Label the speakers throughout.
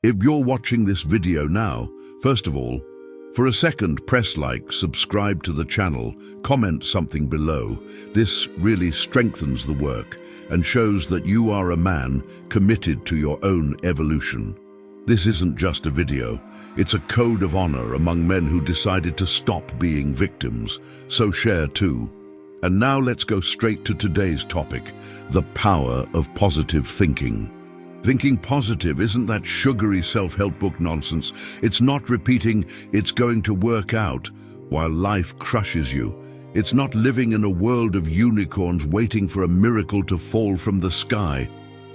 Speaker 1: If you're watching this video now, first of all, for a second, press like, subscribe to the channel, comment something below. This really strengthens the work and shows that you are a man committed to your own evolution. This isn't just a video, it's a code of honor among men who decided to stop being victims, so share too. And now let's go straight to today's topic, the power of positive thinking. Thinking positive isn't that sugary self-help book nonsense. It's not repeating, "It's going to work out," while life crushes you. It's not living in a world of unicorns waiting for a miracle to fall from the sky.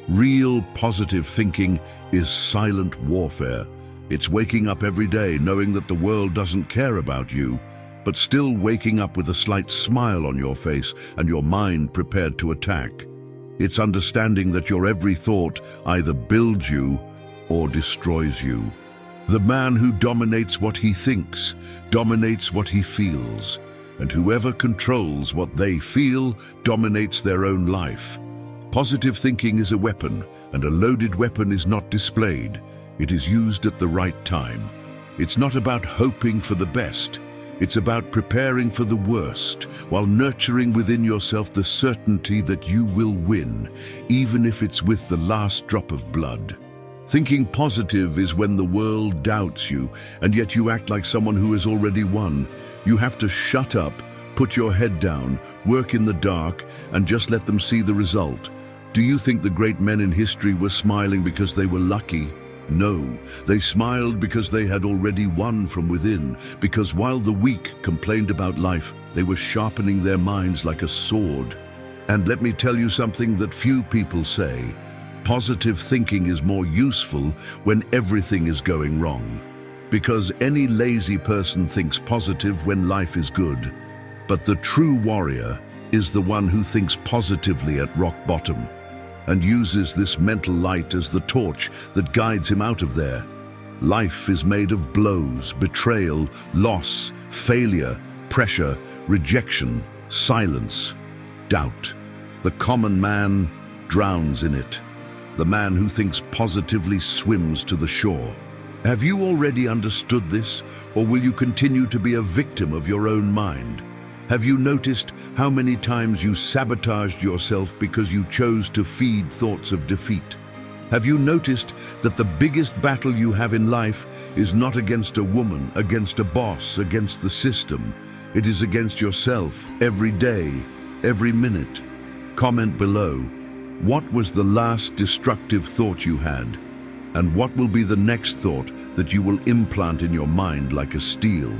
Speaker 1: Real positive thinking is silent warfare. It's waking up every day knowing that the world doesn't care about you, but still waking up with a slight smile on your face and your mind prepared to attack. It's understanding that your every thought either builds you or destroys you. The man who dominates what he thinks dominates what he feels, and whoever controls what they feel dominates their own life. Positive thinking is a weapon, and a loaded weapon is not displayed. It is used at the right time. It's not about hoping for the best. It's about preparing for the worst, while nurturing within yourself the certainty that you will win, even if it's with the last drop of blood. Thinking positive is when the world doubts you, and yet you act like someone who has already won. You have to shut up, put your head down, work in the dark, and just let them see the result. Do you think the great men in history were smiling because they were lucky? No, they smiled because they had already won from within, because while the weak complained about life, they were sharpening their minds like a sword. And let me tell you something that few people say. Positive thinking is more useful when everything is going wrong. Because any lazy person thinks positive when life is good. But the true warrior is the one who thinks positively at rock bottom, and uses this mental light as the torch that guides him out of there. Life is made of blows, betrayal, loss, failure, pressure, rejection, silence, doubt. The common man drowns in it. The man who thinks positively swims to the shore. Have you already understood this, or will you continue to be a victim of your own mind? Have you noticed how many times you sabotaged yourself because you chose to feed thoughts of defeat? Have you noticed that the biggest battle you have in life is not against a woman, against a boss, against the system? It is against yourself every day, every minute. Comment below. What was the last destructive thought you had? And what will be the next thought that you will implant in your mind like a steel?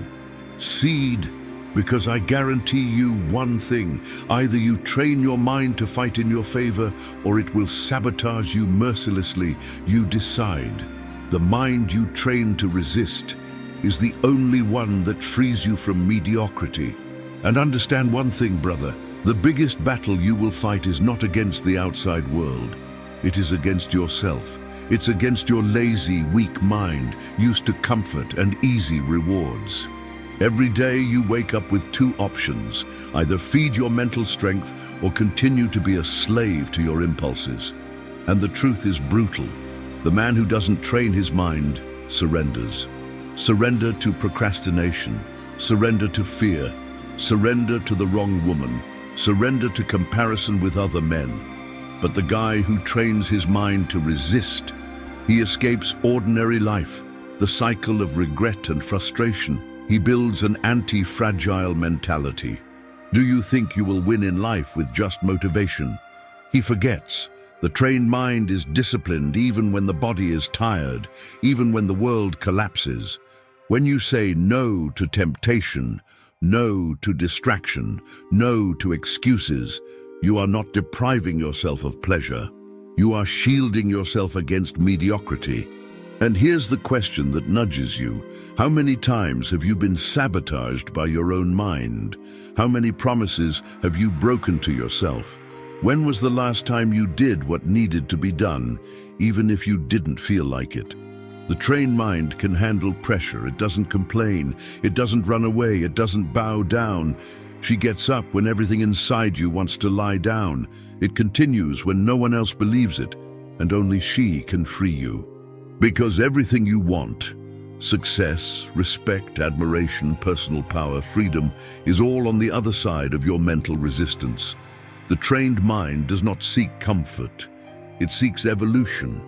Speaker 1: Seed. Because I guarantee you one thing, either you train your mind to fight in your favor, or it will sabotage you mercilessly. You decide. The mind you train to resist is the only one that frees you from mediocrity. And understand one thing, brother, the biggest battle you will fight is not against the outside world. It is against yourself. It's against your lazy, weak mind, used to comfort and easy rewards. Every day you wake up with two options, either feed your mental strength or continue to be a slave to your impulses. And the truth is brutal. The man who doesn't train his mind surrenders. Surrender to procrastination, surrender to fear, surrender to the wrong woman, surrender to comparison with other men. But the guy who trains his mind to resist, he escapes ordinary life, the cycle of regret and frustration. He builds an anti-fragile mentality. Do you think you will win in life with just motivation? He forgets. The trained mind is disciplined even when the body is tired, even when the world collapses. When you say no to temptation, no to distraction, no to excuses, you are not depriving yourself of pleasure. You are shielding yourself against mediocrity. And here's the question that nudges you. How many times have you been sabotaged by your own mind? How many promises have you broken to yourself? When was the last time you did what needed to be done, even if you didn't feel like it? The trained mind can handle pressure. It doesn't complain. It doesn't run away. It doesn't bow down. She gets up when everything inside you wants to lie down. It continues when no one else believes it, and only she can free you. Because everything you want, success, respect, admiration, personal power, freedom, is all on the other side of your mental resistance. The trained mind does not seek comfort. It seeks evolution.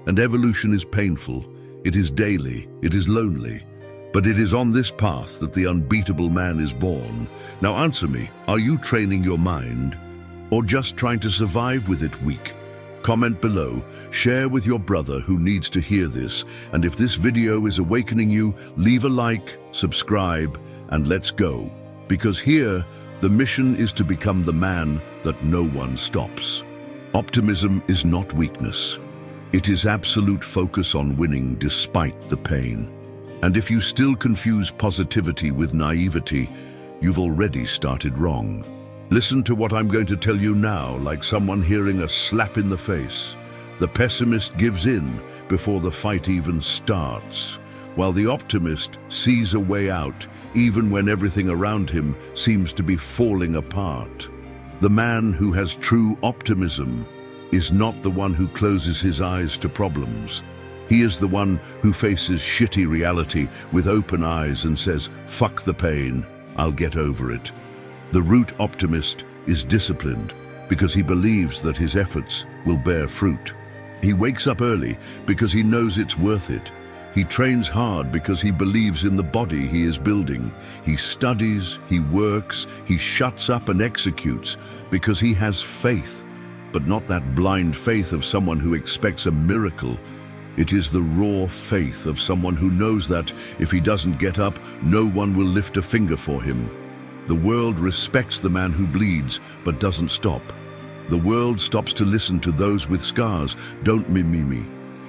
Speaker 1: And evolution is painful. It is daily. It is lonely. But it is on this path that the unbeatable man is born. Now answer me, are you training your mind or just trying to survive with it weak? Comment below, share with your brother who needs to hear this, and if this video is awakening you, leave a like, subscribe, and let's go. Because here, the mission is to become the man that no one stops. Optimism is not weakness. It is absolute focus on winning despite the pain. And if you still confuse positivity with naivety, you've already started wrong. Listen to what I'm going to tell you now, like someone hearing a slap in the face. The pessimist gives in before the fight even starts, while the optimist sees a way out even when everything around him seems to be falling apart. The man who has true optimism is not the one who closes his eyes to problems. He is the one who faces shitty reality with open eyes and says, "Fuck the pain, I'll get over it." The root optimist is disciplined because he believes that his efforts will bear fruit. He wakes up early because he knows it's worth it. He trains hard because he believes in the body he is building. He studies, he works, he shuts up and executes because he has faith, but not that blind faith of someone who expects a miracle. It is the raw faith of someone who knows that if he doesn't get up, no one will lift a finger for him. The world respects the man who bleeds, but doesn't stop. The world stops to listen to those with scars. Don't me.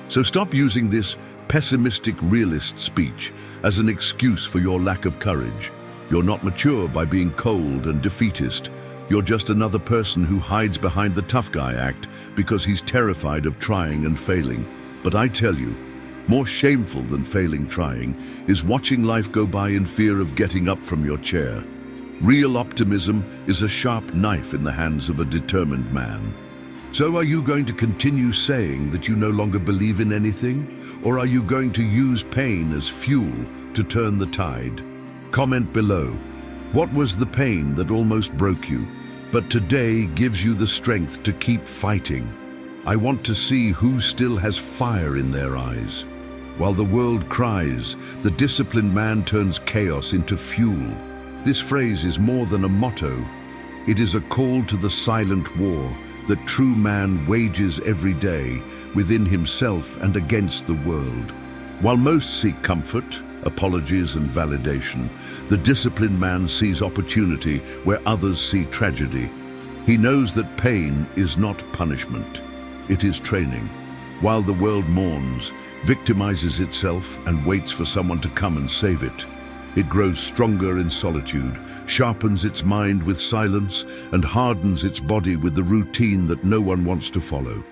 Speaker 1: So stop using this pessimistic realist speech as an excuse for your lack of courage. You're not mature by being cold and defeatist. You're just another person who hides behind the tough guy act because he's terrified of trying and failing. But I tell you, more shameful than failing trying is watching life go by in fear of getting up from your chair. Real optimism is a sharp knife in the hands of a determined man. So are you going to continue saying that you no longer believe in anything? Or are you going to use pain as fuel to turn the tide? Comment below. What was the pain that almost broke you, but today gives you the strength to keep fighting? I want to see who still has fire in their eyes. While the world cries, the disciplined man turns chaos into fuel. This phrase is more than a motto. It is a call to the silent war that true man wages every day within himself and against the world. While most seek comfort, apologies and validation, the disciplined man sees opportunity where others see tragedy. He knows that pain is not punishment. It is training. While the world mourns, victimizes itself, and waits for someone to come and save it, it grows stronger in solitude, sharpens its mind with silence, and hardens its body with the routine that no one wants to follow.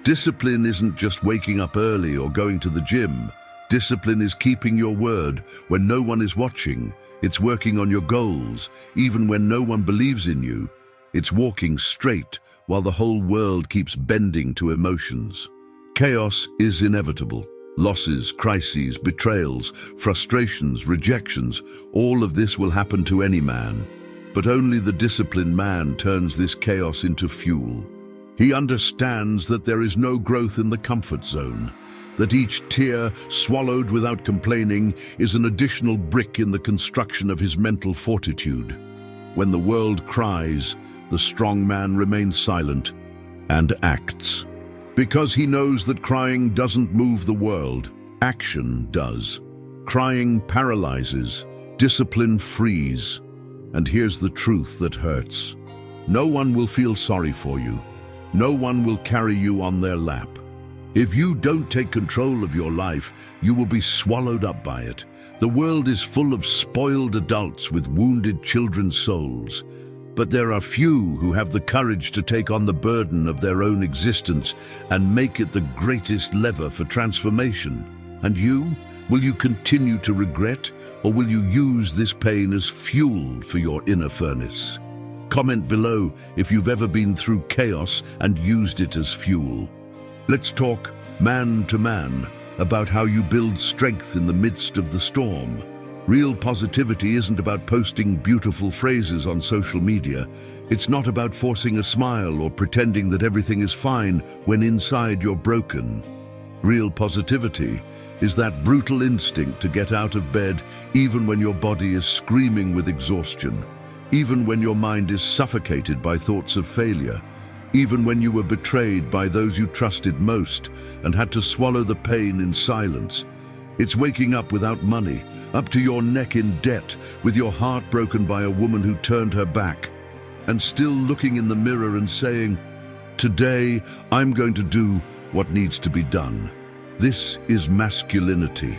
Speaker 1: Discipline isn't just waking up early or going to the gym. Discipline is keeping your word when no one is watching. It's working on your goals, even when no one believes in you. It's walking straight while the whole world keeps bending to emotions. Chaos is inevitable. Losses, crises, betrayals, frustrations, rejections, all of this will happen to any man. But only the disciplined man turns this chaos into fuel. He understands that there is no growth in the comfort zone, that each tear swallowed without complaining is an additional brick in the construction of his mental fortitude. When the world cries, the strong man remains silent and acts. Because he knows that crying doesn't move the world, action does. Crying paralyzes, discipline frees. And here's the truth that hurts. No one will feel sorry for you. No one will carry you on their lap. If you don't take control of your life, you will be swallowed up by it. The world is full of spoiled adults with wounded children's souls. But there are few who have the courage to take on the burden of their own existence and make it the greatest lever for transformation. And you? Will you continue to regret, or will you use this pain as fuel for your inner furnace? Comment below if you've ever been through chaos and used it as fuel. Let's talk man to man. about how you build strength in the midst of the storm. Real positivity isn't about posting beautiful phrases on social media. It's not about forcing a smile or pretending that everything is fine when inside you're broken. Real positivity is that brutal instinct to get out of bed even when your body is screaming with exhaustion, even when your mind is suffocated by thoughts of failure, even when you were betrayed by those you trusted most and had to swallow the pain in silence. It's waking up without money, up to your neck in debt, with your heart broken by a woman who turned her back, and still looking in the mirror and saying, "Today, I'm going to do what needs to be done." This is masculinity.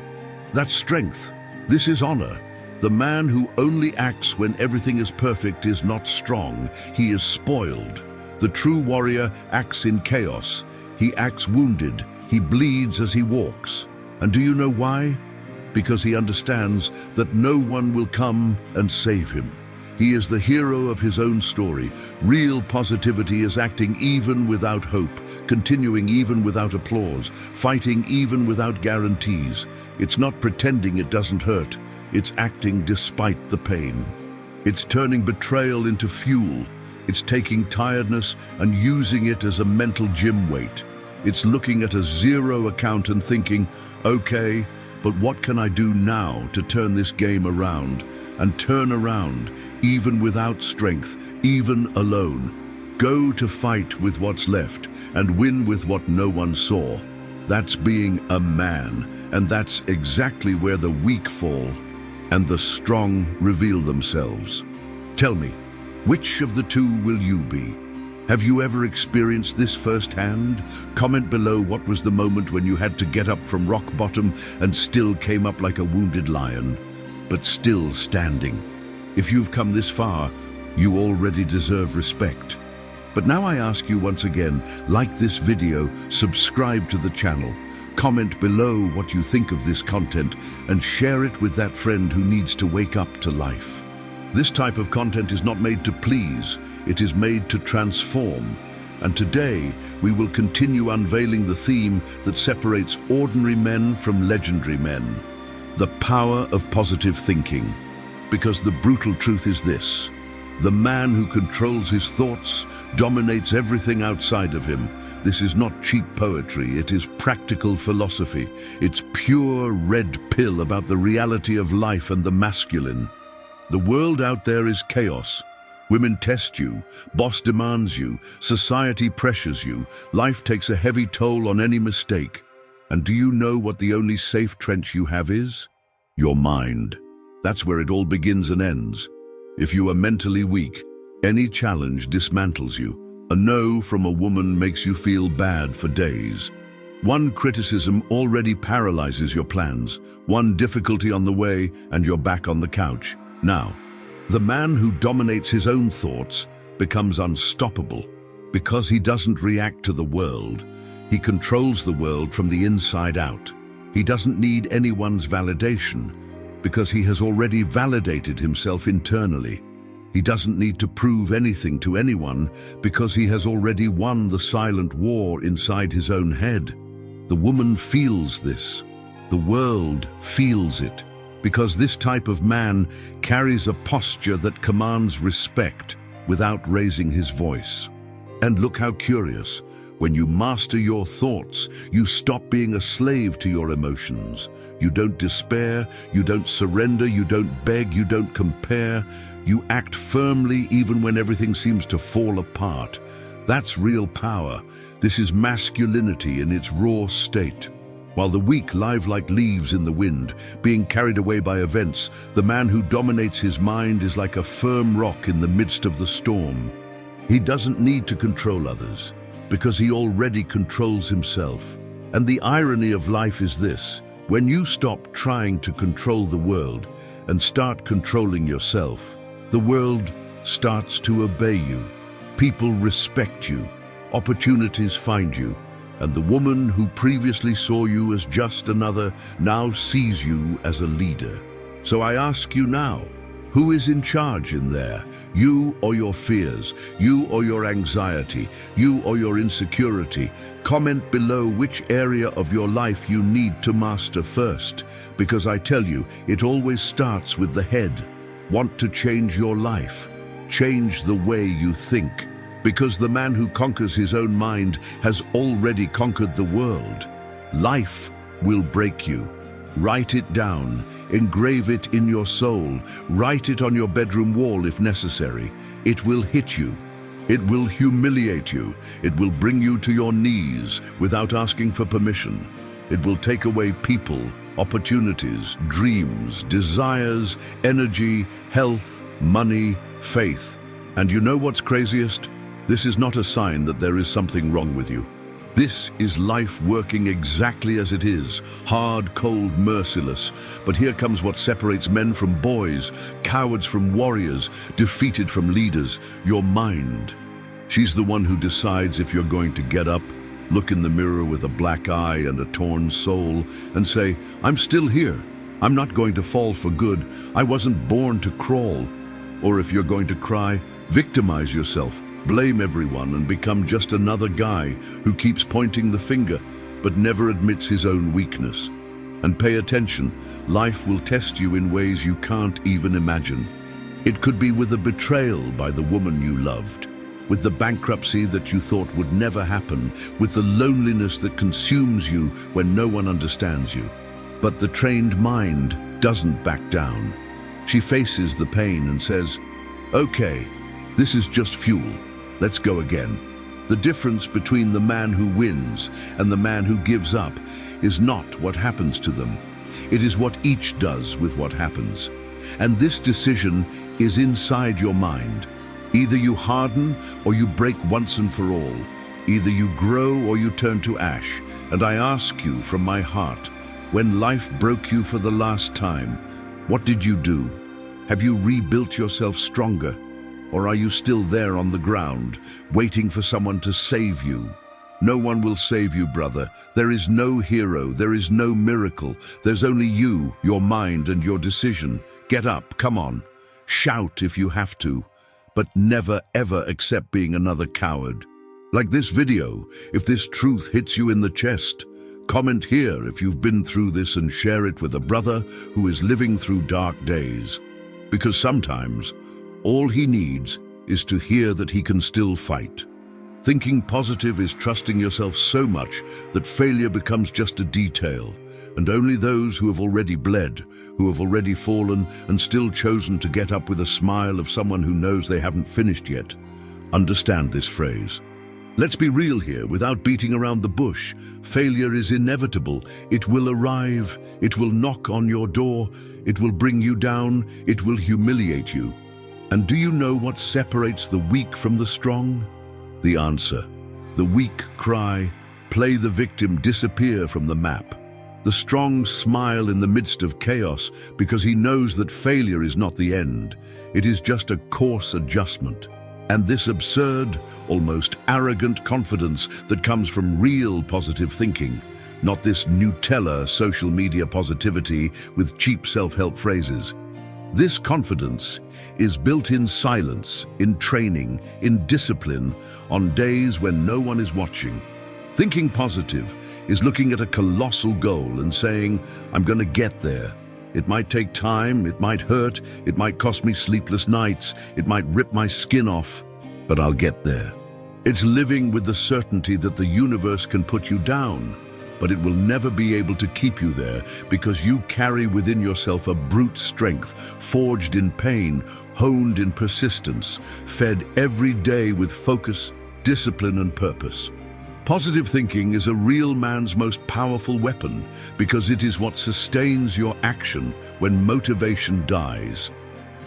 Speaker 1: That's strength. This is honor. The man who only acts when everything is perfect is not strong. He is spoiled. The true warrior acts in chaos. He acts wounded. He bleeds as he walks. And do you know why? Because he understands that no one will come and save him. He is the hero of his own story. Real positivity is acting even without hope, continuing even without applause, fighting even without guarantees. It's not pretending it doesn't hurt. It's acting despite the pain. It's turning betrayal into fuel. It's taking tiredness and using it as a mental gym weight. It's looking at a zero account and thinking, okay, but what can I do now to turn this game around? And turn around, even without strength, even alone. Go to fight with what's left and win with what no one saw. That's being a man, and that's exactly where the weak fall and the strong reveal themselves. Tell me, which of the two will you be? Have you ever experienced this firsthand? Comment below what was the moment when you had to get up from rock bottom and still came up like a wounded lion, but still standing. If you've come this far, you already deserve respect. But now I ask you once again, like this video, subscribe to the channel, comment below what you think of this content, and share it with that friend who needs to wake up to life. This type of content is not made to please, it is made to transform. And today, we will continue unveiling the theme that separates ordinary men from legendary men. The power of positive thinking. Because the brutal truth is this: the man who controls his thoughts dominates everything outside of him. This is not cheap poetry, it is practical philosophy. It's pure red pill about the reality of life and the masculine. The world out there is chaos. Women test you, boss demands you, society pressures you, life takes a heavy toll on any mistake. And do you know what the only safe trench you have is? Your mind. That's where it all begins and ends. If you are mentally weak, any challenge dismantles you. A no from a woman makes you feel bad for days. One criticism already paralyzes your plans. One difficulty on the way and you're back on the couch. Now, the man who dominates his own thoughts becomes unstoppable because he doesn't react to the world. He controls the world from the inside out. He doesn't need anyone's validation because he has already validated himself internally. He doesn't need to prove anything to anyone because he has already won the silent war inside his own head. The woman feels this. The world feels it. Because this type of man carries a posture that commands respect without raising his voice. And look how curious, when you master your thoughts, you stop being a slave to your emotions. You don't despair, you don't surrender, you don't beg, you don't compare. You act firmly even when everything seems to fall apart. That's real power. This is masculinity in its raw state. While the weak live like leaves in the wind, being carried away by events, the man who dominates his mind is like a firm rock in the midst of the storm. He doesn't need to control others, because he already controls himself. And the irony of life is this: when you stop trying to control the world and start controlling yourself, the world starts to obey you. People respect you, opportunities find you, and the woman who previously saw you as just another now sees you as a leader. So I ask you now, Who is in charge in there? You or your fears? You or your anxiety? You or your insecurity? Comment below which area of your life you need to master first, because I tell you, it always starts with the head. Want to change your life? Change the way you think, because the man who conquers his own mind has already conquered the world. Life will break you. Write it down, engrave it in your soul, write it on your bedroom wall if necessary. It will hit you. It will humiliate you. It will bring you to your knees without asking for permission. It will take away people, opportunities, dreams, desires, energy, health, money, faith. And you know what's craziest? This is not a sign that there is something wrong with you. This is life working exactly as it is, hard, cold, merciless. But here comes what separates men from boys, cowards from warriors, defeated from leaders: your mind. She's the one who decides if you're going to get up, look in the mirror with a black eye and a torn soul, and say, "I'm still here. I'm not going to fall for good. I wasn't born to crawl." Or if you're going to cry, victimize yourself, blame everyone, and become just another guy who keeps pointing the finger but never admits his own weakness. And pay attention, life will test you in ways you can't even imagine. It could be with a betrayal by the woman you loved, with the bankruptcy that you thought would never happen, with the loneliness that consumes you when no one understands you. But the trained mind doesn't back down. She faces the pain and says, "Okay, this is just fuel. Let's go again." The difference between the man who wins and the man who gives up is not what happens to them. It is what each does with what happens. And this decision is inside your mind. Either you harden or you break once and for all. Either you grow or you turn to ash. And I ask you from my heart, when life broke you for the last time, what did you do? Have you rebuilt yourself stronger? Or are you still there on the ground, waiting for someone to save you? No one will save you, brother. There is no hero, there is no miracle. There's only you, your mind, and your decision. Get up, come on. Shout if you have to, but never ever accept being another coward. Like this video, if this truth hits you in the chest. Comment here if you've been through this and share it with a brother who is living through dark days. Because sometimes, all he needs is to hear that he can still fight. Thinking positive is trusting yourself so much that failure becomes just a detail, and only those who have already bled, who have already fallen and still chosen to get up with a smile of someone who knows they haven't finished yet, understand this phrase. Let's be real here, without beating around the bush. Failure is inevitable. It will arrive. It will knock on your door. It will bring you down. It will humiliate you. And do you know what separates the weak from the strong? The answer. The weak cry, play the victim, disappear from the map. The strong smile in the midst of chaos because he knows that failure is not the end. It is just a course adjustment. And this absurd, almost arrogant confidence that comes from real positive thinking, not this Nutella social media positivity with cheap self-help phrases. This confidence is built in silence, in training, in discipline, on days when no one is watching. Thinking positive is looking at a colossal goal and saying, "I'm going to get there. It might take time, it might hurt, it might cost me sleepless nights, it might rip my skin off, but I'll get there." It's living with the certainty that the universe can put you down, but it will never be able to keep you there because you carry within yourself a brute strength, forged in pain, honed in persistence, fed every day with focus, discipline, and purpose. Positive thinking is a real man's most powerful weapon because it is what sustains your action when motivation dies.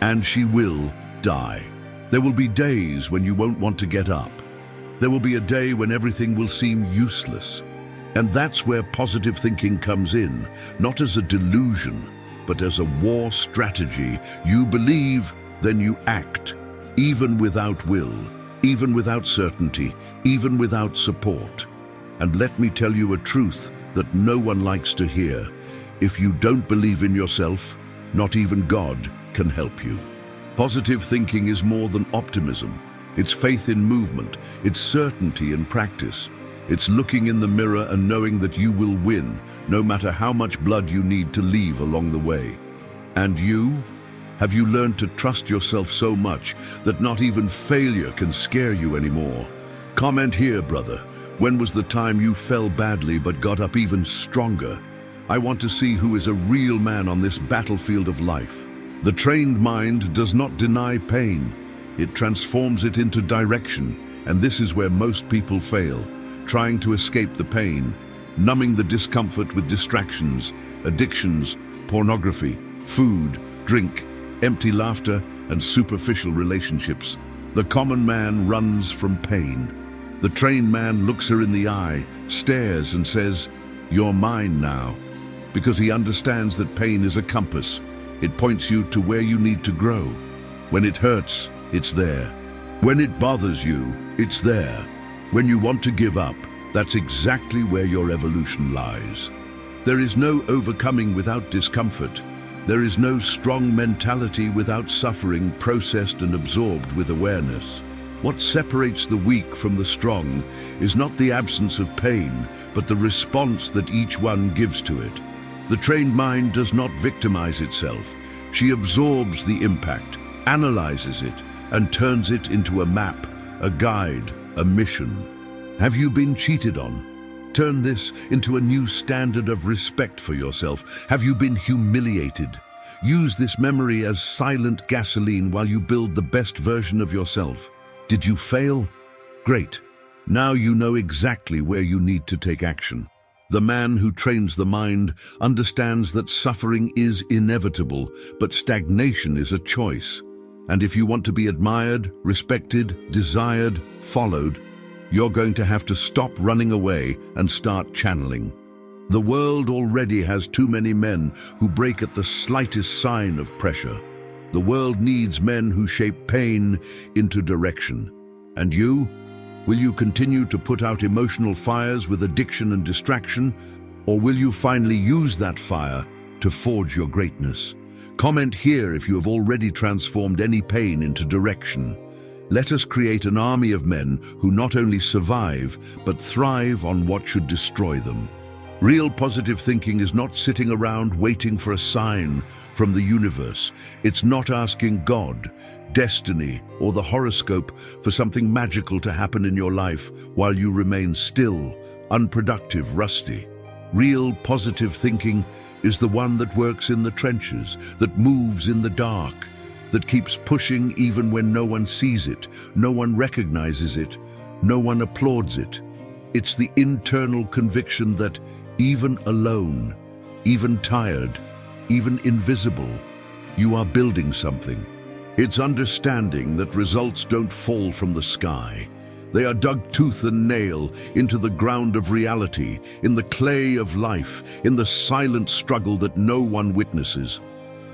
Speaker 1: And she will die. There will be days when you won't want to get up. There will be a day when everything will seem useless. And that's where positive thinking comes in, not as a delusion, but as a war strategy. You believe, then you act, even without will, even without certainty, even without support. And let me tell you a truth that no one likes to hear. If you don't believe in yourself, not even God can help you. Positive thinking is more than optimism. It's faith in movement. It's certainty in practice. It's looking in the mirror and knowing that you will win, no matter how much blood you need to leave along the way. And you? Have you learned to trust yourself so much that not even failure can scare you anymore? Comment here, brother. When was the time you fell badly but got up even stronger? I want to see who is a real man on this battlefield of life. The trained mind does not deny pain. It transforms it into direction, and this is where most people fail, trying to escape the pain, numbing the discomfort with distractions, addictions, pornography, food, drink, empty laughter, and superficial relationships. The common man runs from pain. The trained man looks her in the eye, stares and says, "You're mine now," because he understands that pain is a compass. It points you to where you need to grow. When it hurts, it's there. When it bothers you, it's there. When you want to give up, that's exactly where your evolution lies. There is no overcoming without discomfort. There is no strong mentality without suffering processed and absorbed with awareness. What separates the weak from the strong is not the absence of pain, but the response that each one gives to it. The trained mind does not victimize itself. She absorbs the impact, analyzes it, and turns it into a map, a guide, a mission. Have you been cheated on? Turn this into a new standard of respect for yourself. Have you been humiliated? Use this memory as silent gasoline while you build the best version of yourself. Did you fail? Great. Now you know exactly where you need to take action. The man who trains the mind understands that suffering is inevitable, but stagnation is a choice. And if you want to be admired, respected, desired, followed, you're going to have to stop running away and start channeling. The world already has too many men who break at the slightest sign of pressure. The world needs men who shape pain into direction. And you? Will you continue to put out emotional fires with addiction and distraction? Or will you finally use that fire to forge your greatness? Comment here if you have already transformed any pain into direction. Let us create an army of men who not only survive, but thrive on what should destroy them. Real positive thinking is not sitting around waiting for a sign from the universe. It's not asking God, destiny, or the horoscope for something magical to happen in your life while you remain still, unproductive, rusty. Real positive thinking is the one that works in the trenches, that moves in the dark, that keeps pushing even when no one sees it, no one recognizes it, no one applauds it. It's the internal conviction that even alone, even tired, even invisible, you are building something. It's understanding that results don't fall from the sky. They are dug tooth and nail into the ground of reality, in the clay of life, in the silent struggle that no one witnesses.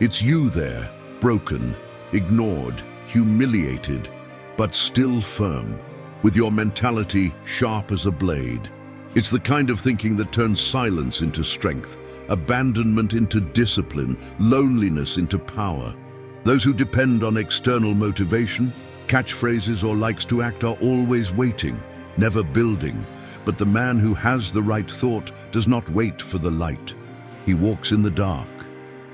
Speaker 1: It's you there, broken, ignored, humiliated, but still firm, with your mentality sharp as a blade. It's the kind of thinking that turns silence into strength, abandonment into discipline, loneliness into power. Those who depend on external motivation, catchphrases, or likes to act are always waiting, never building. But the man who has the right thought does not wait for the light. He walks in the dark.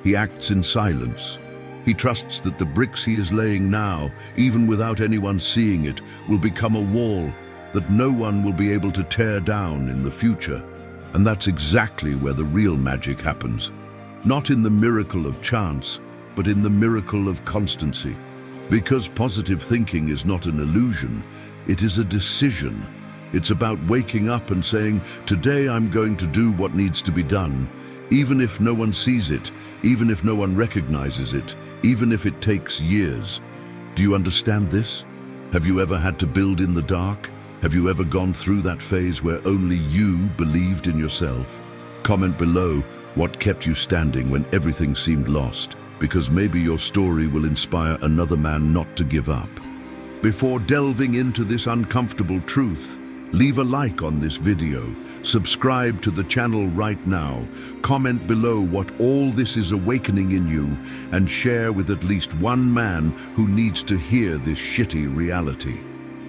Speaker 1: He acts in silence. He trusts that the bricks he is laying now, even without anyone seeing it, will become a wall that no one will be able to tear down in the future. And that's exactly where the real magic happens. Not in the miracle of chance, but in the miracle of constancy. Because positive thinking is not an illusion, it is a decision. It's about waking up and saying, today I'm going to do what needs to be done, even if no one sees it, even if no one recognizes it, even if it takes years. Do you understand this? Have you ever had to build in the dark? Have you ever gone through that phase where only you believed in yourself? Comment below what kept you standing when everything seemed lost, because maybe your story will inspire another man not to give up. Before delving into this uncomfortable truth, Leave a like on this video, subscribe to the channel right now, comment below what all this is awakening in you, and share with at least one man who needs to hear this shitty reality.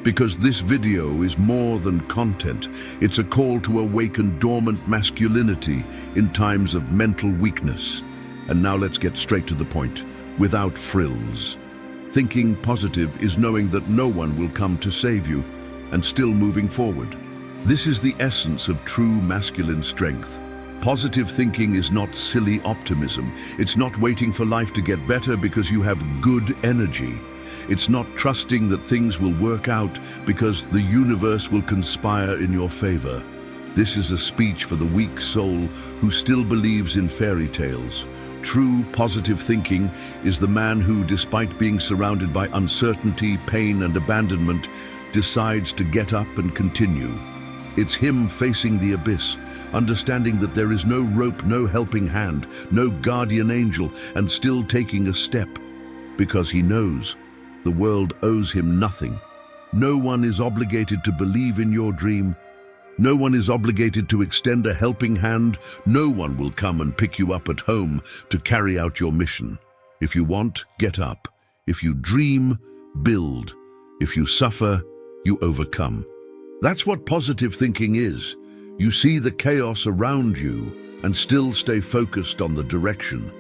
Speaker 1: Because this video is more than content, it's a call to awaken dormant masculinity in times of mental weakness. And now let's get straight to the point, without frills. Thinking positive is knowing that no one will come to save you, and still moving forward. This is the essence of true masculine strength. Positive thinking is not silly optimism. It's not waiting for life to get better because you have good energy. It's not trusting that things will work out because the universe will conspire in your favor. This is a speech for the weak soul who still believes in fairy tales. True positive thinking is the man who, despite being surrounded by uncertainty, pain, and abandonment, decides to get up and continue. It's him facing the abyss, understanding that there is no rope, no helping hand, no guardian angel, and still taking a step, because he knows the world owes him nothing. No one is obligated to believe in your dream. No one is obligated to extend a helping hand. No one will come and pick you up at home to carry out your mission. If you want, get up. If you dream, build. If you suffer, you overcome. That's what positive thinking is. You see the chaos around you and still stay focused on the direction.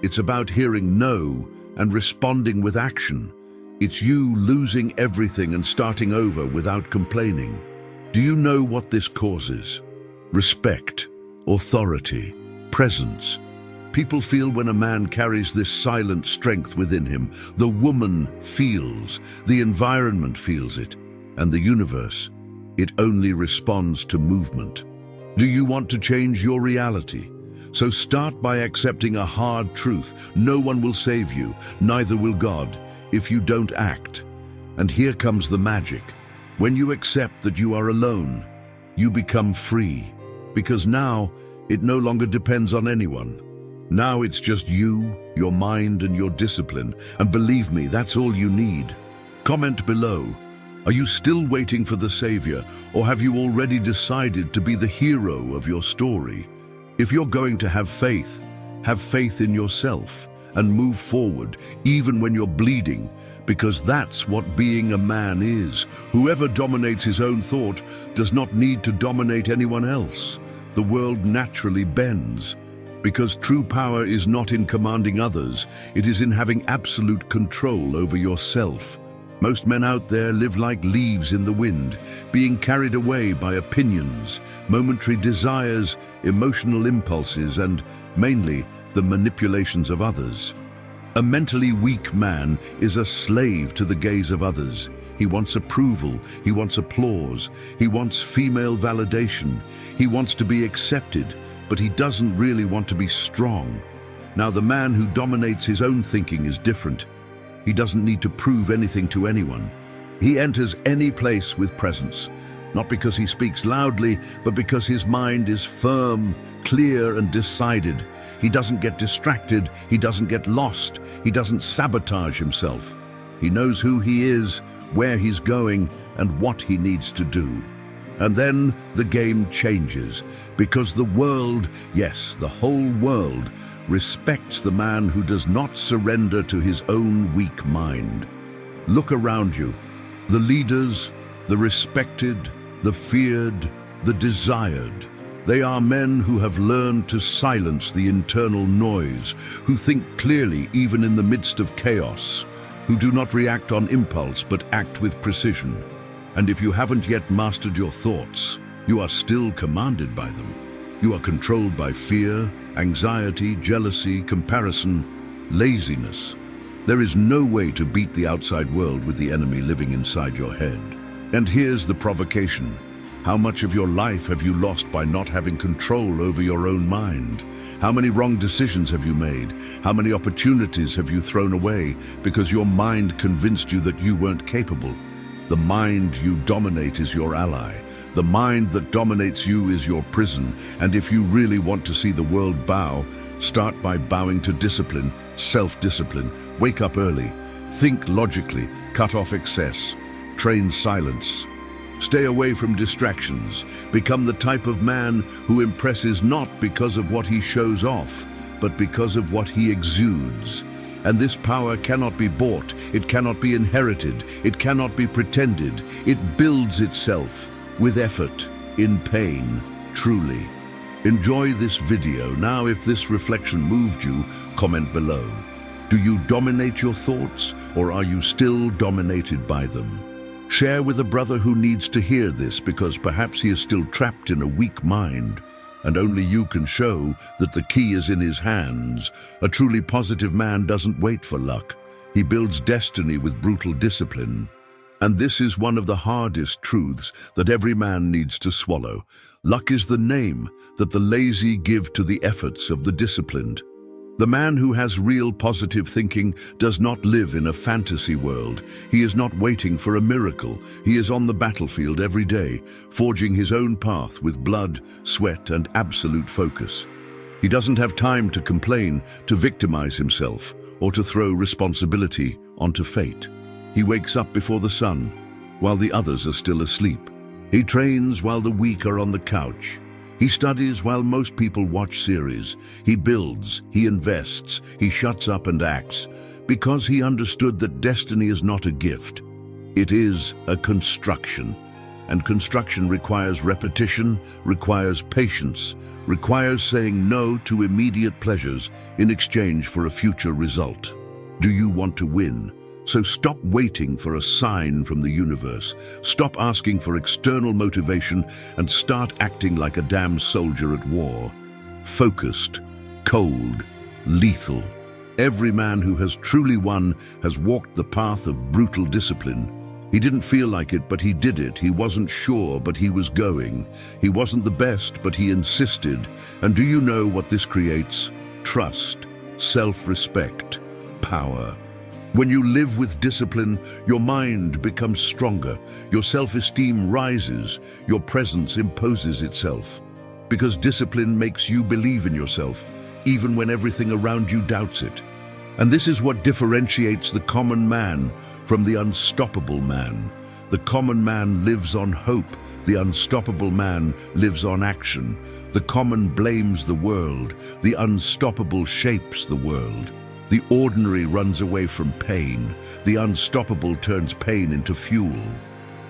Speaker 1: It's about hearing no and responding with action. It's you losing everything and starting over without complaining. Do you know what this causes? Respect, authority, presence. People feel when a man carries this silent strength within him. The woman feels, the environment feels it, and the universe, it only responds to movement. Do you want to change your reality? So start by accepting a hard truth. No one will save you, neither will God, if you don't act. And here comes the magic. When you accept that you are alone, you become free. Because now, it no longer depends on anyone. Now it's just you, your mind, and your discipline. And believe me, that's all you need. Comment below. Are you still waiting for the savior, or have you already decided to be the hero of your story? If you're going to have faith in yourself and move forward, even when you're bleeding, because that's what being a man is. Whoever dominates his own thought does not need to dominate anyone else. The world naturally bends, because true power is not in commanding others, it is in having absolute control over yourself. Most men out there live like leaves in the wind, being carried away by opinions, momentary desires, emotional impulses, and, mainly, the manipulations of others. A mentally weak man is a slave to the gaze of others. He wants approval, he wants applause, he wants female validation, he wants to be accepted, but he doesn't really want to be strong. Now, the man who dominates his own thinking is different. He doesn't need to prove anything to anyone. He enters any place with presence, not because he speaks loudly, but because his mind is firm, clear, and decided. He doesn't get distracted, he doesn't get lost, he doesn't sabotage himself. He knows who he is, where he's going, and what he needs to do. And then the game changes, because the world, yes, the whole world, respects the man who does not surrender to his own weak mind. Look around you. The leaders, the respected, the feared, the desired. They are men who have learned to silence the internal noise, who think clearly even in the midst of chaos, who do not react on impulse but act with precision. And if you haven't yet mastered your thoughts, you are still commanded by them. You are controlled by fear, anxiety, jealousy, comparison, laziness. There is no way to beat the outside world with the enemy living inside your head. And here's the provocation. How much of your life have you lost by not having control over your own mind? How many wrong decisions have you made? How many opportunities have you thrown away because your mind convinced you that you weren't capable? The mind you dominate is your ally. The mind that dominates you is your prison. And if you really want to see the world bow, start by bowing to discipline, self-discipline. Wake up early. Think logically. Cut off excess. Train silence. Stay away from distractions. Become the type of man who impresses not because of what he shows off, but because of what he exudes. And this power cannot be bought, it cannot be inherited, it cannot be pretended. It builds itself with effort, in pain, truly. Enjoy this video. Now, if this reflection moved you, comment below. Do you dominate your thoughts, or are you still dominated by them? Share with a brother who needs to hear this, because perhaps he is still trapped in a weak mind, and only you can show that the key is in his hands. A truly positive man doesn't wait for luck. He builds destiny with brutal discipline. And this is one of the hardest truths that every man needs to swallow. Luck is the name that the lazy give to the efforts of the disciplined. The man who has real positive thinking does not live in a fantasy world. He is not waiting for a miracle. He is on the battlefield every day, forging his own path with blood, sweat, and absolute focus. He doesn't have time to complain, to victimize himself, or to throw responsibility onto fate. He wakes up before the sun, while the others are still asleep. He trains while the weak are on the couch. He studies while most people watch series. He builds, he invests, he shuts up and acts, because he understood that destiny is not a gift. It is a construction. And construction requires repetition, requires patience, requires saying no to immediate pleasures in exchange for a future result. Do you want to win? So stop waiting for a sign from the universe. Stop asking for external motivation and start acting like a damn soldier at war. Focused, cold, lethal. Every man who has truly won has walked the path of brutal discipline. He didn't feel like it, but he did it. He wasn't sure, but he was going. He wasn't the best, but he insisted. And do you know what this creates? Trust, self-respect, power. When you live with discipline, your mind becomes stronger, your self-esteem rises, your presence imposes itself. Because discipline makes you believe in yourself, even when everything around you doubts it. And this is what differentiates the common man from the unstoppable man. The common man lives on hope, the unstoppable man lives on action. The common blames the world, the unstoppable shapes the world. The ordinary runs away from pain. The unstoppable turns pain into fuel.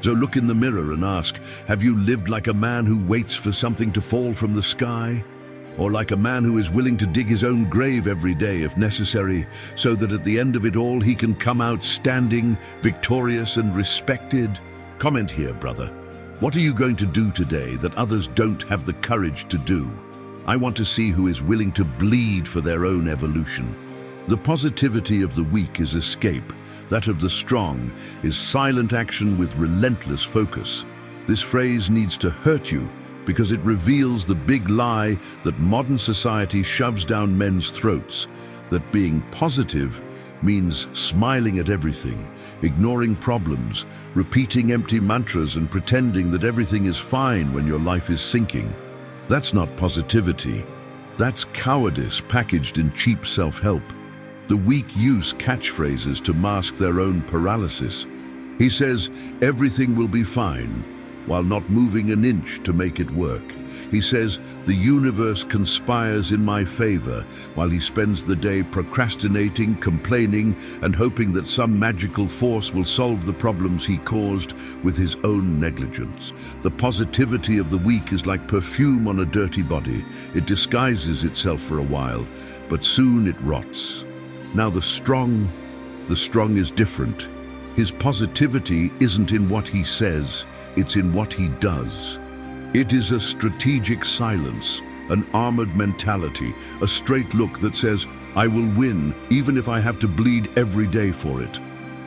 Speaker 1: So look in the mirror and ask, have you lived like a man who waits for something to fall from the sky? Or like a man who is willing to dig his own grave every day if necessary, so that at the end of it all he can come out standing, victorious and respected? Comment here, brother. What are you going to do today that others don't have the courage to do? I want to see who is willing to bleed for their own evolution. The positivity of the weak is escape. That of the strong is silent action with relentless focus. This phrase needs to hurt you because it reveals the big lie that modern society shoves down men's throats, that being positive means smiling at everything, ignoring problems, repeating empty mantras and pretending that everything is fine when your life is sinking. That's not positivity. That's cowardice packaged in cheap self-help. The weak use catchphrases to mask their own paralysis. He says, everything will be fine, while not moving an inch to make it work. He says, the universe conspires in my favor, while he spends the day procrastinating, complaining, and hoping that some magical force will solve the problems he caused with his own negligence. The positivity of the weak is like perfume on a dirty body. It disguises itself for a while, but soon it rots. Now the strong is different. His positivity isn't in what he says, it's in what he does. It is a strategic silence, an armored mentality, a straight look that says, I will win even if I have to bleed every day for it.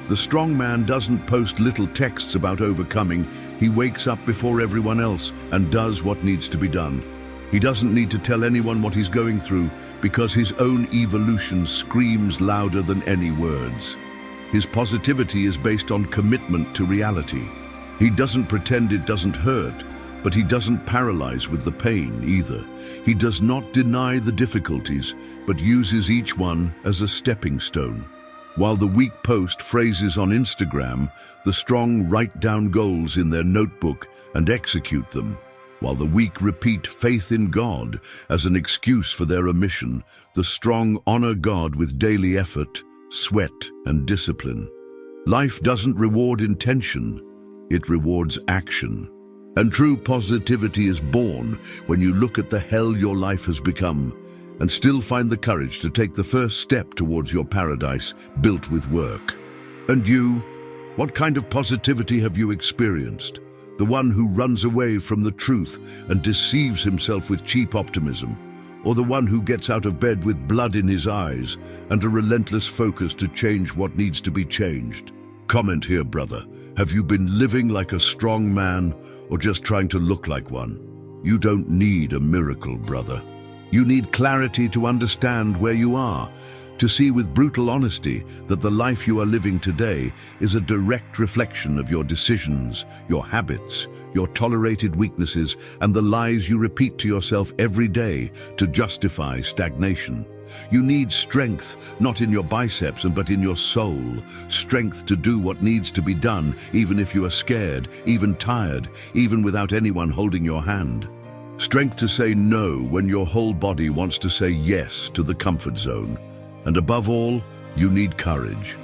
Speaker 1: The strong man doesn't post little texts about overcoming. He wakes up before everyone else and does what needs to be done. He doesn't need to tell anyone what he's going through because his own evolution screams louder than any words. His positivity is based on commitment to reality. He doesn't pretend it doesn't hurt, but he doesn't paralyze with the pain either. He does not deny the difficulties, but uses each one as a stepping stone. While the weak post phrases on Instagram, the strong write down goals in their notebook and execute them. While the weak repeat faith in God as an excuse for their omission, the strong honor God with daily effort, sweat, and discipline. Life doesn't reward intention, it rewards action. And true positivity is born when you look at the hell your life has become and still find the courage to take the first step towards your paradise built with work. And you, what kind of positivity have you experienced? The one who runs away from the truth and deceives himself with cheap optimism, or the one who gets out of bed with blood in his eyes and a relentless focus to change what needs to be changed? Comment here, brother. Have you been living like a strong man or just trying to look like one? You don't need a miracle, brother. You need clarity to understand where you are, to see with brutal honesty that the life you are living today is a direct reflection of your decisions, your habits, your tolerated weaknesses, and the lies you repeat to yourself every day to justify stagnation. You need strength, not in your biceps, but in your soul. Strength to do what needs to be done, even if you are scared, even tired, even without anyone holding your hand. Strength to say no when your whole body wants to say yes to the comfort zone. And above all, you need courage.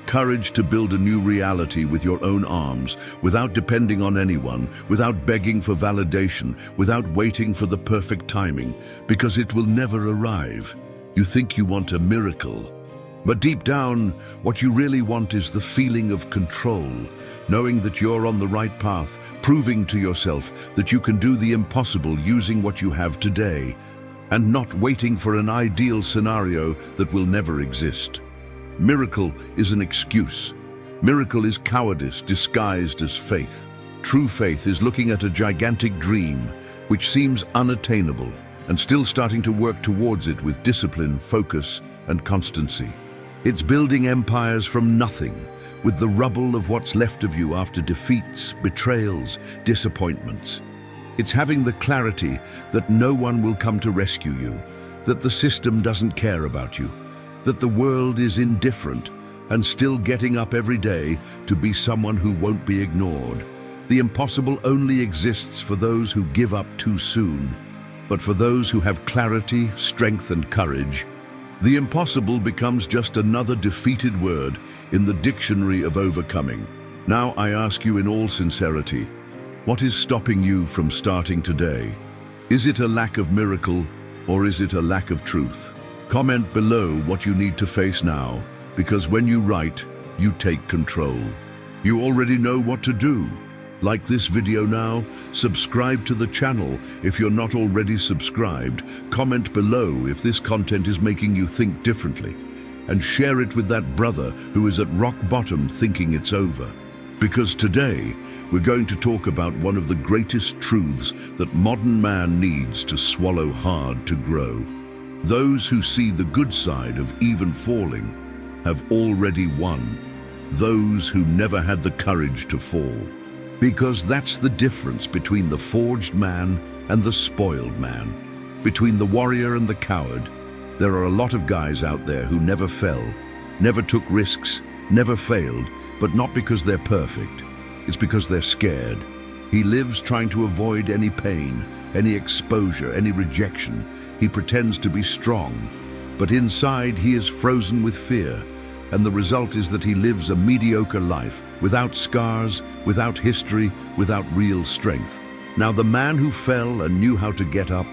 Speaker 1: Courage to build a new reality with your own arms, without depending on anyone, without begging for validation, without waiting for the perfect timing, because it will never arrive. You think you want a miracle, but deep down, what you really want is the feeling of control, knowing that you're on the right path, proving to yourself that you can do the impossible using what you have today, and not waiting for an ideal scenario that will never exist. Miracle is an excuse. Miracle is cowardice disguised as faith. True faith is looking at a gigantic dream which seems unattainable and still starting to work towards it with discipline, focus, and constancy. It's building empires from nothing, with the rubble of what's left of you after defeats, betrayals, disappointments. It's having the clarity that no one will come to rescue you, that the system doesn't care about you, that the world is indifferent, and still getting up every day to be someone who won't be ignored. The impossible only exists for those who give up too soon, but for those who have clarity, strength, and courage, the impossible becomes just another defeated word in the dictionary of overcoming. Now I ask you in all sincerity, what is stopping you from starting today? Is it a lack of miracle, or is it a lack of truth? Comment below what you need to face now, because when you write, you take control. You already know what to do. Like this video now, subscribe to the channel if you're not already subscribed, comment below if this content is making you think differently, and share it with that brother who is at rock bottom thinking it's over. Because today, we're going to talk about one of the greatest truths that modern man needs to swallow hard to grow. Those who see the good side of even falling have already won. Those who never had the courage to fall. Because that's the difference between the forged man and the spoiled man. Between the warrior and the coward. There are a lot of guys out there who never fell, never took risks, never failed, but not because they're perfect. It's because they're scared. He lives trying to avoid any pain, any exposure, any rejection. He pretends to be strong, but inside he is frozen with fear. And the result is that he lives a mediocre life, without scars, without history, without real strength. Now the man who fell and knew how to get up,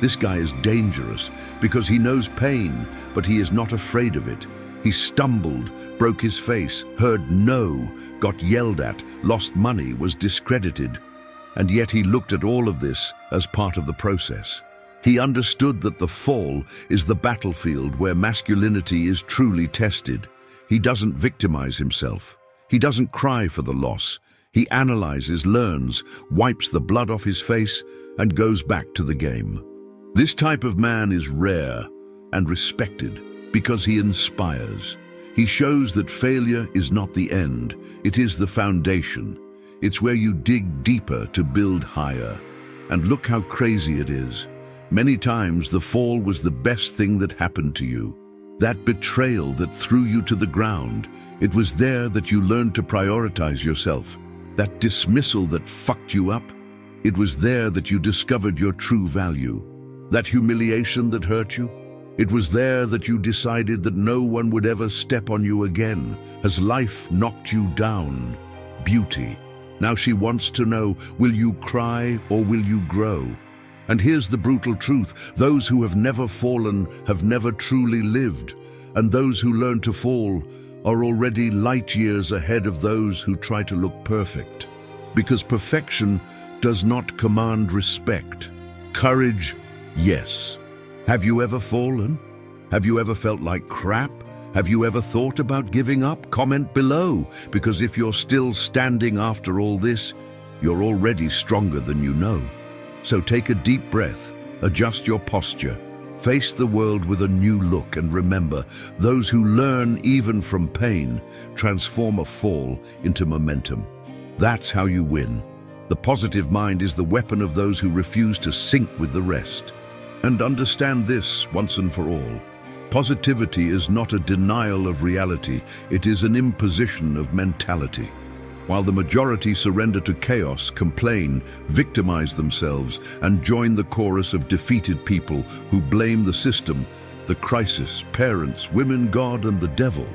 Speaker 1: this guy is dangerous because he knows pain, but he is not afraid of it. He stumbled, broke his face, heard no, got yelled at, lost money, was discredited. And yet he looked at all of this as part of the process. He understood that the fall is the battlefield where masculinity is truly tested. He doesn't victimize himself. He doesn't cry for the loss. He analyzes, learns, wipes the blood off his face, and goes back to the game. This type of man is rare and respected because he inspires. He shows that failure is not the end, it is the foundation. It's where you dig deeper to build higher. And look how crazy it is. Many times the fall was the best thing that happened to you. that betrayal that threw you to the ground. It was there that you learned to prioritize yourself. That dismissal that fucked you up. It was there that you discovered your true value. That humiliation that hurt you. It was there that you decided that no one would ever step on you again. Has life knocked you down? Beauty. Now she wants to know, will you cry or will you grow? And here's the brutal truth. Those who have never fallen have never truly lived. And those who learn to fall are already light years ahead of those who try to look perfect. Because perfection does not command respect. Courage, yes. Have you ever fallen? Have you ever felt like crap? Have you ever thought about giving up? Comment below, because if you're still standing after all this, you're already stronger than you know. So take a deep breath, adjust your posture, face the world with a new look, and remember, those who learn even from pain transform a fall into momentum. That's how you win. The positive mind is the weapon of those who refuse to sink with the rest. And understand this once and for all. Positivity is not a denial of reality, it is an imposition of mentality. While the majority surrender to chaos, complain, victimize themselves, and join the chorus of defeated people who blame the system, the crisis, parents, women, God, and the devil,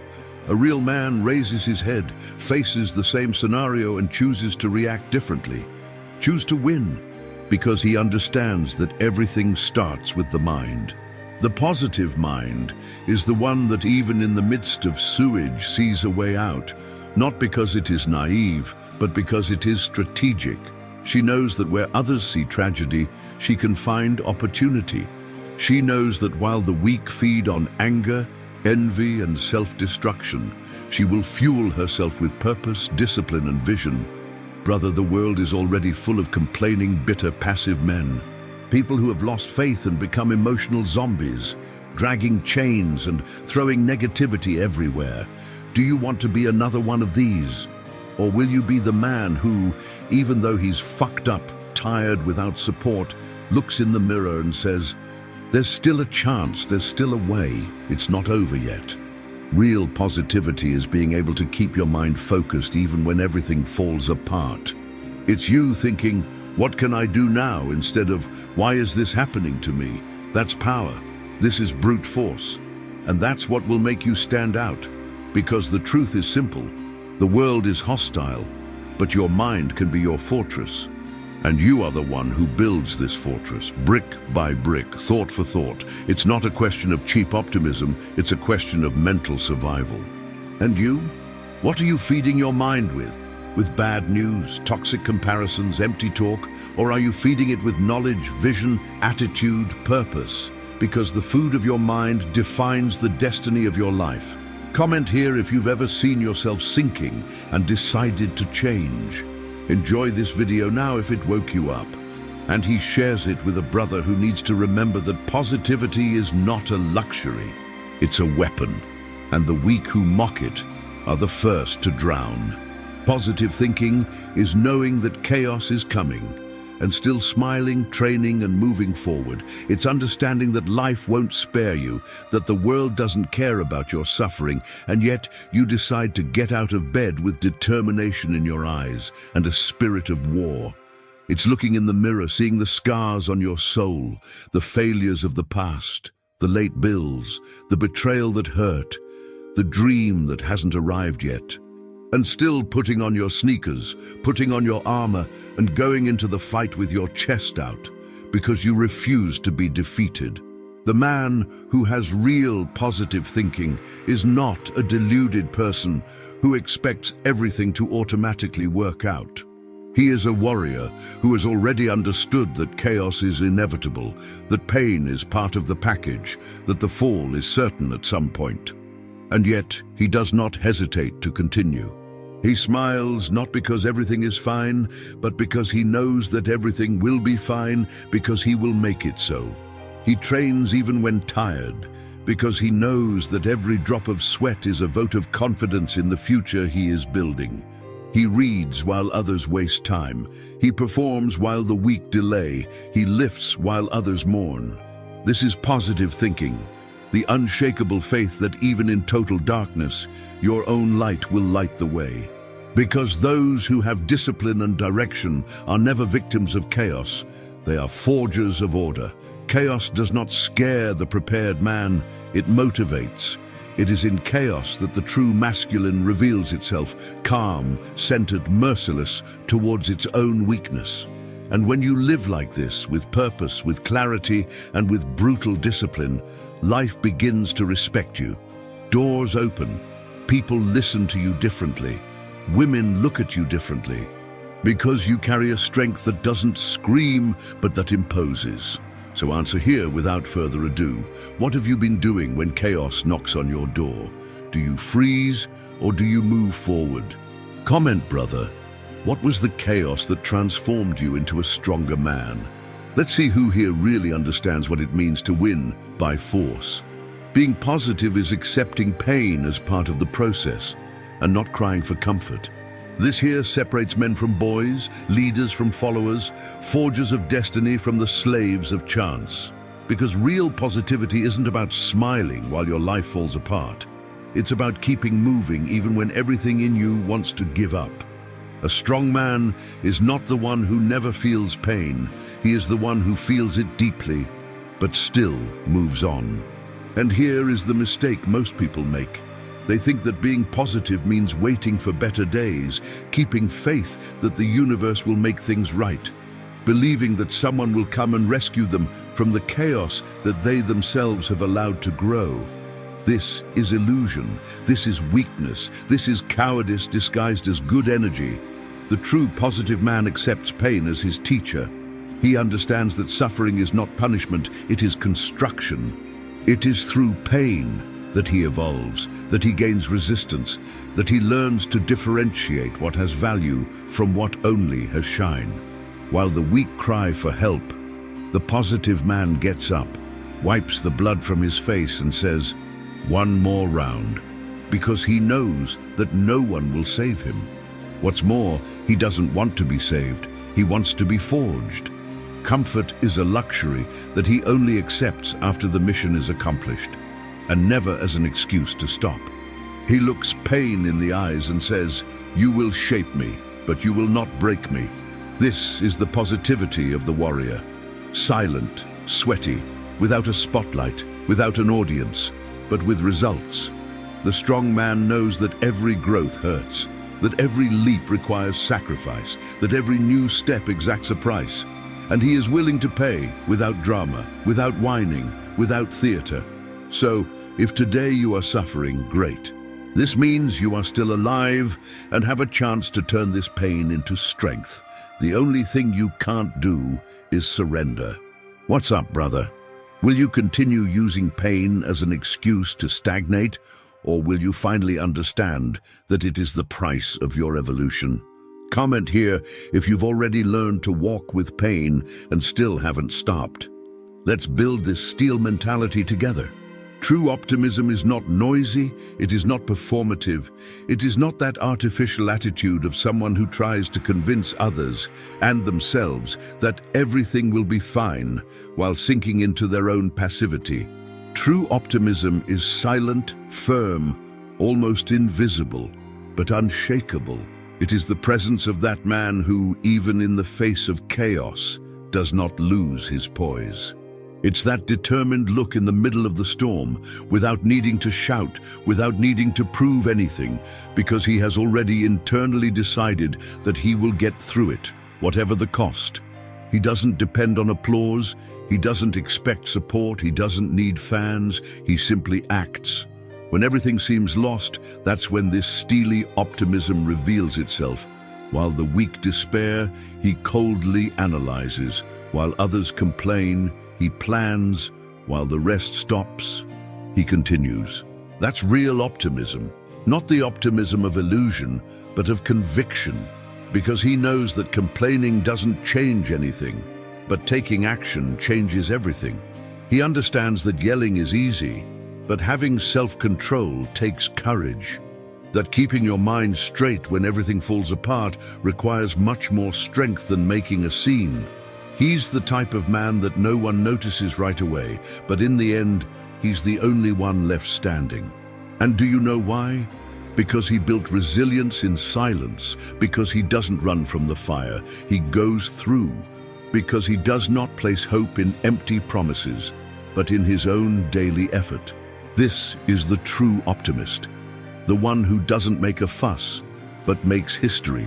Speaker 1: a real man raises his head, faces the same scenario, and chooses to react differently. Choose to win, because he understands that everything starts with the mind. The positive mind is the one that even in the midst of sewage sees a way out, not because it is naive, but because it is strategic. She knows that where others see tragedy, she can find opportunity. She knows that while the weak feed on anger, envy, and self-destruction, she will fuel herself with purpose, discipline, and vision. Brother, the world is already full of complaining, bitter, passive men. People who have lost faith and become emotional zombies, dragging chains and throwing negativity everywhere. Do you want to be another one of these? Or will you be the man who, even though he's fucked up, tired, without support, looks in the mirror and says, there's still a chance, there's still a way, it's not over yet. Real positivity is being able to keep your mind focused even when everything falls apart. It's you thinking, what can I do now, instead of, why is this happening to me? That's power. This is brute force. And that's what will make you stand out. Because the truth is simple. The world is hostile, but your mind can be your fortress. And you are the one who builds this fortress, brick by brick, thought for thought. It's not a question of cheap optimism, it's a question of mental survival. And you? What are you feeding your mind with? With bad news, toxic comparisons, empty talk? Or are you feeding it with knowledge, vision, attitude, purpose? Because the food of your mind defines the destiny of your life. Comment here if you've ever seen yourself sinking and decided to change. Enjoy this video now if it woke you up. And he shares it with a brother who needs to remember that positivity is not a luxury. It's a weapon. And the weak who mock it are the first to drown. Positive thinking is knowing that chaos is coming and still smiling, training, and moving forward. It's understanding that life won't spare you, that the world doesn't care about your suffering, and yet you decide to get out of bed with determination in your eyes and a spirit of war. It's looking in the mirror, seeing the scars on your soul, the failures of the past, the late bills, the betrayal that hurt, the dream that hasn't arrived yet. And still putting on your sneakers, putting on your armor, and going into the fight with your chest out, because you refuse to be defeated. The man who has real positive thinking is not a deluded person who expects everything to automatically work out. He is a warrior who has already understood that chaos is inevitable, that pain is part of the package, that the fall is certain at some point. And yet, he does not hesitate to continue. He smiles not because everything is fine, but because he knows that everything will be fine, because he will make it so. He trains even when tired, because he knows that every drop of sweat is a vote of confidence in the future he is building. He reads while others waste time. He performs while the weak delay. He lifts while others mourn. This is positive thinking. the unshakable faith that even in total darkness, your own light will light the way. Because those who have discipline and direction are never victims of chaos, they are forgers of order. Chaos does not scare the prepared man, it motivates. It is in chaos that the true masculine reveals itself, calm, centered, merciless towards its own weakness. And when you live like this, with purpose, with clarity, and with brutal discipline, life begins to respect you. Doors open. People listen to you differently. Women look at you differently. Because you carry a strength that doesn't scream, but that imposes. So answer here without further ado. What have you been doing when chaos knocks on your door? Do you freeze or do you move forward? Comment, brother. What was the chaos that transformed you into a stronger man? Let's see who here really understands what it means to win by force. Being positive is accepting pain as part of the process and not crying for comfort. This here separates men from boys, leaders from followers, forgers of destiny from the slaves of chance. Because real positivity isn't about smiling while your life falls apart. It's about keeping moving even when everything in you wants to give up. A strong man is not the one who never feels pain. He is the one who feels it deeply, but still moves on. And here is the mistake most people make. They think that being positive means waiting for better days, keeping faith that the universe will make things right, believing that someone will come and rescue them from the chaos that they themselves have allowed to grow. This is illusion. This is weakness. This is cowardice disguised as good energy. The true positive man accepts pain as his teacher. He understands that suffering is not punishment, it is construction. It is through pain that he evolves, that he gains resistance, that he learns to differentiate what has value from what only has shine. While the weak cry for help, the positive man gets up, wipes the blood from his face and says, "One more round," because he knows that no one will save him. What's more, he doesn't want to be saved, he wants to be forged. Comfort is a luxury that he only accepts after the mission is accomplished, and never as an excuse to stop. He looks pain in the eyes and says, "You will shape me, but you will not break me." This is the positivity of the warrior. Silent, sweaty, without a spotlight, without an audience, but with results. The strong man knows that every growth hurts, that every leap requires sacrifice, that every new step exacts a price, and he is willing to pay without drama, without whining, without theater. So, if today you are suffering, great. This means you are still alive and have a chance to turn this pain into strength. The only thing you can't do is surrender. What's up, brother? Will you continue using pain as an excuse to stagnate, or will you finally understand that it is the price of your evolution? Comment here if you've already learned to walk with pain and still haven't stopped. Let's build this steel mentality together. True optimism is not noisy, it is not performative, it is not that artificial attitude of someone who tries to convince others and themselves that everything will be fine while sinking into their own passivity. True optimism is silent, firm, almost invisible, but unshakable. It is the presence of that man who, even in the face of chaos, does not lose his poise. It's that determined look in the middle of the storm, without needing to shout, without needing to prove anything, because he has already internally decided that he will get through it, whatever the cost. He doesn't depend on applause, he doesn't expect support, he doesn't need fans, he simply acts. When everything seems lost, that's when this steely optimism reveals itself. While the weak despair, he coldly analyzes. While others complain, he plans. While the rest stops, he continues. That's real optimism. Not the optimism of illusion, but of conviction. Because he knows that complaining doesn't change anything, but taking action changes everything. He understands that yelling is easy, but having self-control takes courage. That keeping your mind straight when everything falls apart requires much more strength than making a scene. He's the type of man that no one notices right away, but in the end, he's the only one left standing. And do you know why? Because he built resilience in silence, because he doesn't run from the fire, he goes through, because he does not place hope in empty promises, but in his own daily effort. This is the true optimist, the one who doesn't make a fuss, but makes history.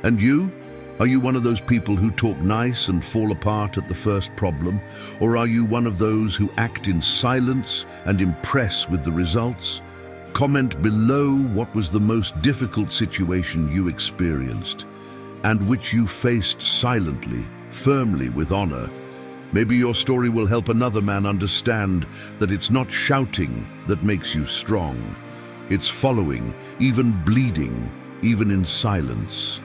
Speaker 1: And you? Are you one of those people who talk nice and fall apart at the first problem? Or are you one of those who act in silence and impress with the results? Comment below what was the most difficult situation you experienced and which you faced silently, firmly, with honor. Maybe your story will help another man understand that it's not shouting that makes you strong. It's following, even bleeding, even in silence.